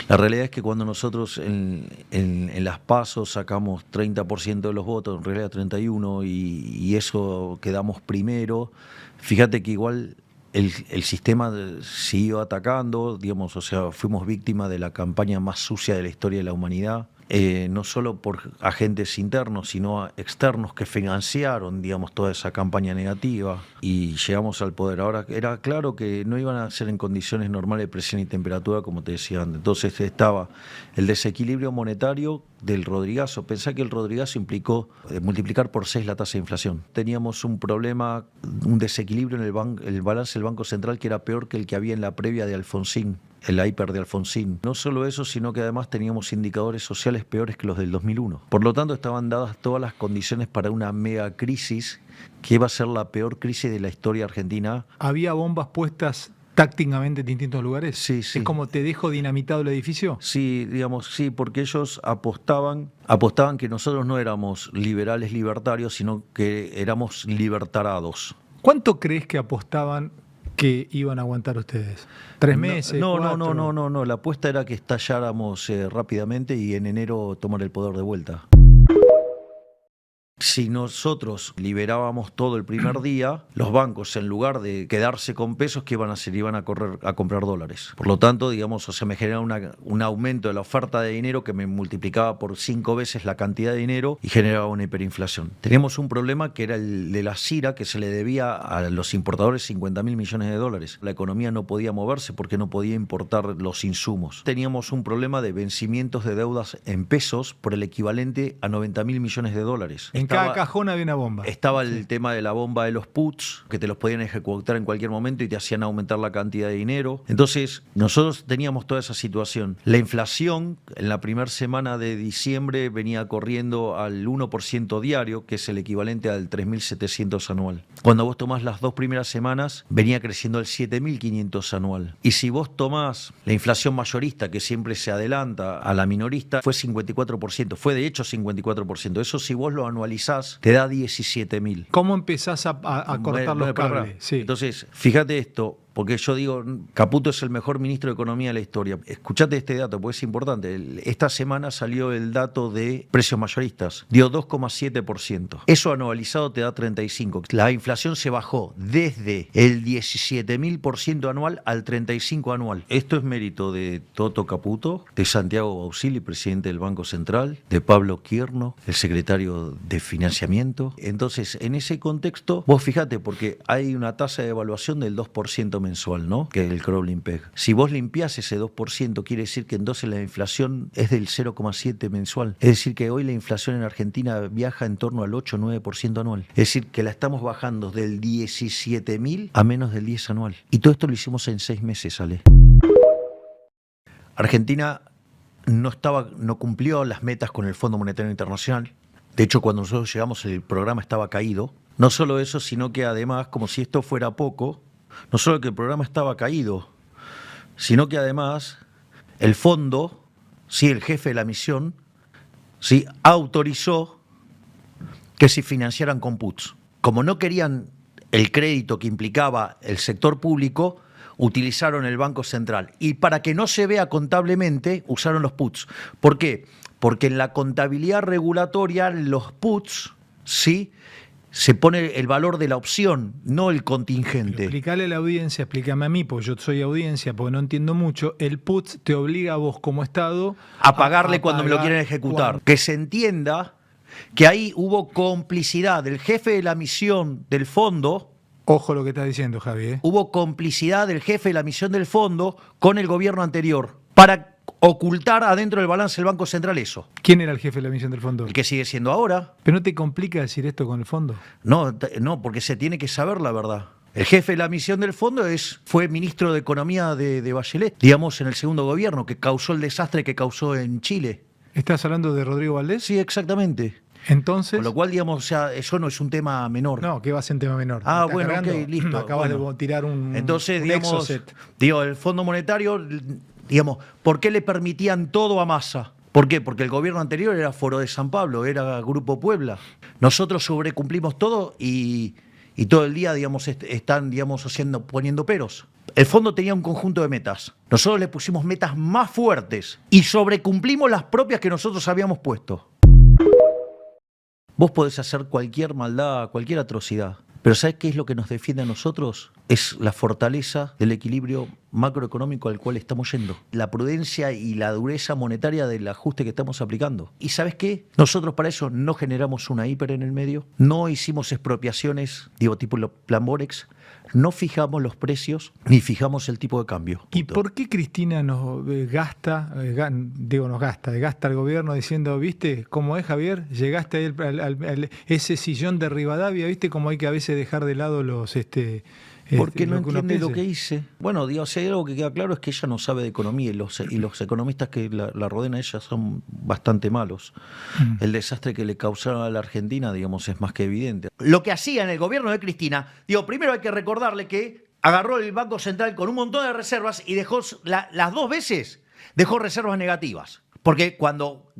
La realidad es que cuando nosotros en las PASO sacamos 30% de los votos, en realidad 31%, y eso quedamos primero, fíjate que igual el sistema siguió atacando, digamos, o sea, fuimos víctimas de la campaña más sucia de la historia de la humanidad. No solo por agentes internos, sino externos que financiaron, digamos, toda esa campaña negativa y llegamos al poder. Ahora, era claro que no iban a ser en condiciones normales de presión y temperatura, como te decía antes. Entonces estaba el desequilibrio monetario del Rodrigazo. Pensá que el Rodrigazo implicó multiplicar por 6 la tasa de inflación. Teníamos un problema, un desequilibrio en el balance del Banco Central que era peor que el que había en la previa de Alfonsín, el hiper de Alfonsín. No solo eso, sino que además teníamos indicadores sociales peores que los del 2001. Por lo tanto, estaban dadas todas las condiciones para una mega crisis que iba a ser la peor crisis de la historia argentina. ¿Había bombas puestas tácticamente en distintos lugares? Sí, sí. ¿Es como te dejo dinamitado el edificio? Sí, digamos, sí, porque ellos apostaban que nosotros no éramos liberales libertarios, sino que éramos libertarados. ¿Cuánto crees que apostaban que iban a aguantar ustedes? ¿3 meses? No, 4? no. La apuesta era que estalláramos rápidamente y en enero tomar el poder de vuelta. Si nosotros liberábamos todo el primer día, los bancos, en lugar de quedarse con pesos, ¿qué iban a hacer? Iban a correr a comprar dólares. Por lo tanto, digamos, o sea, me generaba un aumento de la oferta de dinero que me multiplicaba por 5 veces la cantidad de dinero y generaba una hiperinflación. Teníamos un problema que era el de la CIRA, que se le debía a los importadores 50.000 millones de dólares. La economía no podía moverse porque no podía importar los insumos. Teníamos un problema de vencimientos de deudas en pesos por el equivalente a 90.000 millones de dólares. En cada cajón había una bomba. Estaba el tema de la bomba de los puts, que te los podían ejecutar en cualquier momento y te hacían aumentar la cantidad de dinero. Entonces, nosotros teníamos toda esa situación. La inflación en la primera semana de diciembre venía corriendo al 1% diario, que es el equivalente al 3.700 anual. Cuando vos tomás las 2 primeras semanas, venía creciendo al 7.500 anual. Y si vos tomás la inflación mayorista, que siempre se adelanta a la minorista, fue 54%. Fue de hecho 54%. Eso, si vos lo anualizás, te da 17.000. ¿Cómo empezás a cortar los cables? Sí. Entonces, fíjate esto, porque yo digo, Caputo es el mejor ministro de Economía de la historia. Escuchate este dato, porque es importante. Esta semana salió el dato de precios mayoristas. Dio 2,7%. Eso anualizado te da 35%. La inflación se bajó desde el 17.000% anual al 35% anual. Esto es mérito de Toto Caputo, de Santiago Bausili, presidente del Banco Central, de Pablo Quierno, el secretario de Financiamiento. Entonces, en ese contexto, vos fíjate, porque hay una tasa de evaluación del 2% mensual, ¿no? Que es el crawling peg. Si vos limpiás ese 2%, quiere decir que entonces la inflación es del 0,7 mensual. Es decir, que hoy la inflación en Argentina viaja en torno al 8-9% anual. Es decir, que la estamos bajando del 17.000 a menos del 10 anual. Y todo esto lo hicimos en 6 meses, Ale. Argentina no cumplió las metas con el Fondo Monetario Internacional. De hecho, cuando nosotros llegamos, el programa estaba caído. No solo eso, sino que además, como si esto fuera poco, no solo que el programa estaba caído, sino que además el fondo, sí, el jefe de la misión, sí, autorizó que se financiaran con puts. Como no querían el crédito que implicaba el sector público, utilizaron el Banco Central. Y para que no se vea contablemente, usaron los puts. ¿Por qué? Porque en la contabilidad regulatoria los puts, sí, se pone el valor de la opción, no el contingente. Explícale a la audiencia, explícame a mí, porque yo soy audiencia, porque no entiendo mucho. El put te obliga a vos como Estado a pagarle cuando me lo quieren ejecutar. Que se entienda que ahí hubo complicidad del jefe de la misión del fondo. Ojo lo que estás diciendo, Javi, ¿eh? Hubo complicidad del jefe de la misión del fondo con el gobierno anterior para ocultar adentro del balance del Banco Central eso. ¿Quién era el jefe de la misión del fondo? El que sigue siendo ahora. ¿Pero no te complica decir esto con el fondo? No, porque se tiene que saber la verdad. El jefe de la misión del fondo fue ministro de Economía de Bachelet, digamos, en el segundo gobierno, que causó el desastre que causó en Chile. ¿Estás hablando de Rodrigo Valdés? Sí, exactamente. Entonces. Con lo cual, digamos, o sea, eso no es un tema menor. No, ¿qué va a ser un tema menor? Ah, bueno, ok, listo. Acabas de tirar entonces, un digamos, exocet. El Fondo Monetario, digamos, ¿por qué le permitían todo a Massa? ¿Por qué? Porque el gobierno anterior era Foro de San Pablo, era Grupo Puebla. Nosotros sobrecumplimos todo y todo el día, digamos, están, digamos, poniendo peros. El fondo tenía un conjunto de metas. Nosotros le pusimos metas más fuertes y sobrecumplimos las propias que nosotros habíamos puesto. Vos podés hacer cualquier maldad, cualquier atrocidad. Pero ¿sabés qué es lo que nos defiende a nosotros? Es la fortaleza del equilibrio macroeconómico al cual estamos yendo. La prudencia y la dureza monetaria del ajuste que estamos aplicando. ¿Y sabés qué? Nosotros para eso no generamos una hiper en el medio, no hicimos expropiaciones, tipo plan Borex, no fijamos los precios ni fijamos el tipo de cambio. ¿Y por qué Cristina nos gasta el gobierno diciendo, viste cómo es, Javier? Llegaste ese sillón de Rivadavia, viste cómo hay que a veces dejar de lado los... Porque no entiende lo que hice. Bueno, digo, si hay algo que queda claro es que ella no sabe de economía y los economistas que la rodean a ella son bastante malos. El desastre que le causaron a la Argentina, digamos, es más que evidente. Lo que hacía en el gobierno de Cristina, digo, primero hay que recordarle que agarró el Banco Central con un montón de reservas y dejó las 2 veces dejó reservas negativas. Porque cuando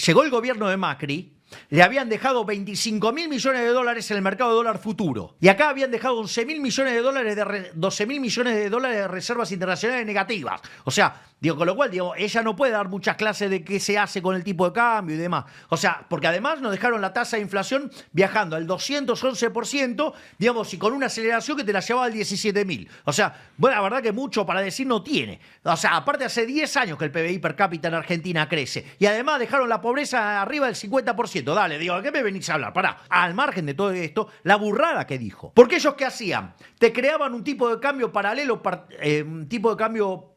llegó el gobierno de Macri, le habían dejado 25.000 millones de dólares en el mercado de dólar futuro. Y acá habían dejado 11.000 millones de dólares, 12.000 millones de dólares de reservas internacionales negativas. O sea, digo, con lo cual, digo, ella no puede dar muchas clases de qué se hace con el tipo de cambio y demás. O sea, porque además nos dejaron la tasa de inflación viajando al 211%, digamos, y con una aceleración que te la llevaba al 17.000. O sea, bueno, la verdad que mucho para decir no tiene. O sea, aparte hace 10 años que el PBI per cápita en Argentina crece. Y además dejaron la pobreza arriba del 50%. Dale, digo, ¿a qué me venís a hablar? Pará, al margen de todo esto, la burrada que dijo. Porque ellos, ¿qué hacían? Te creaban un tipo de cambio paralelo, un tipo de cambio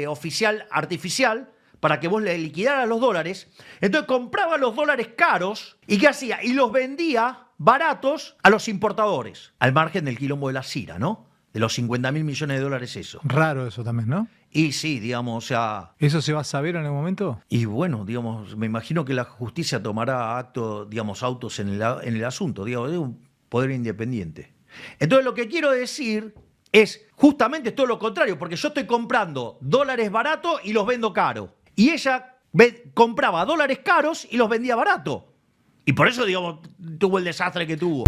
oficial artificial, para que vos le liquidaras los dólares. Entonces compraba los dólares caros, ¿y qué hacía? Y los vendía baratos a los importadores, al margen del quilombo de la CIRA, ¿no? De los 50.000 millones de dólares eso. Raro eso también, ¿no? Y sí, digamos, o sea... ¿Eso se va a saber en algún momento? Y bueno, digamos, me imagino que la justicia tomará autos en el asunto, digamos, es un poder independiente. Entonces lo que quiero decir es justamente todo lo contrario, porque yo estoy comprando dólares baratos y los vendo caros. Y ella compraba dólares caros y los vendía barato. Y por eso, digamos, tuvo el desastre que tuvo.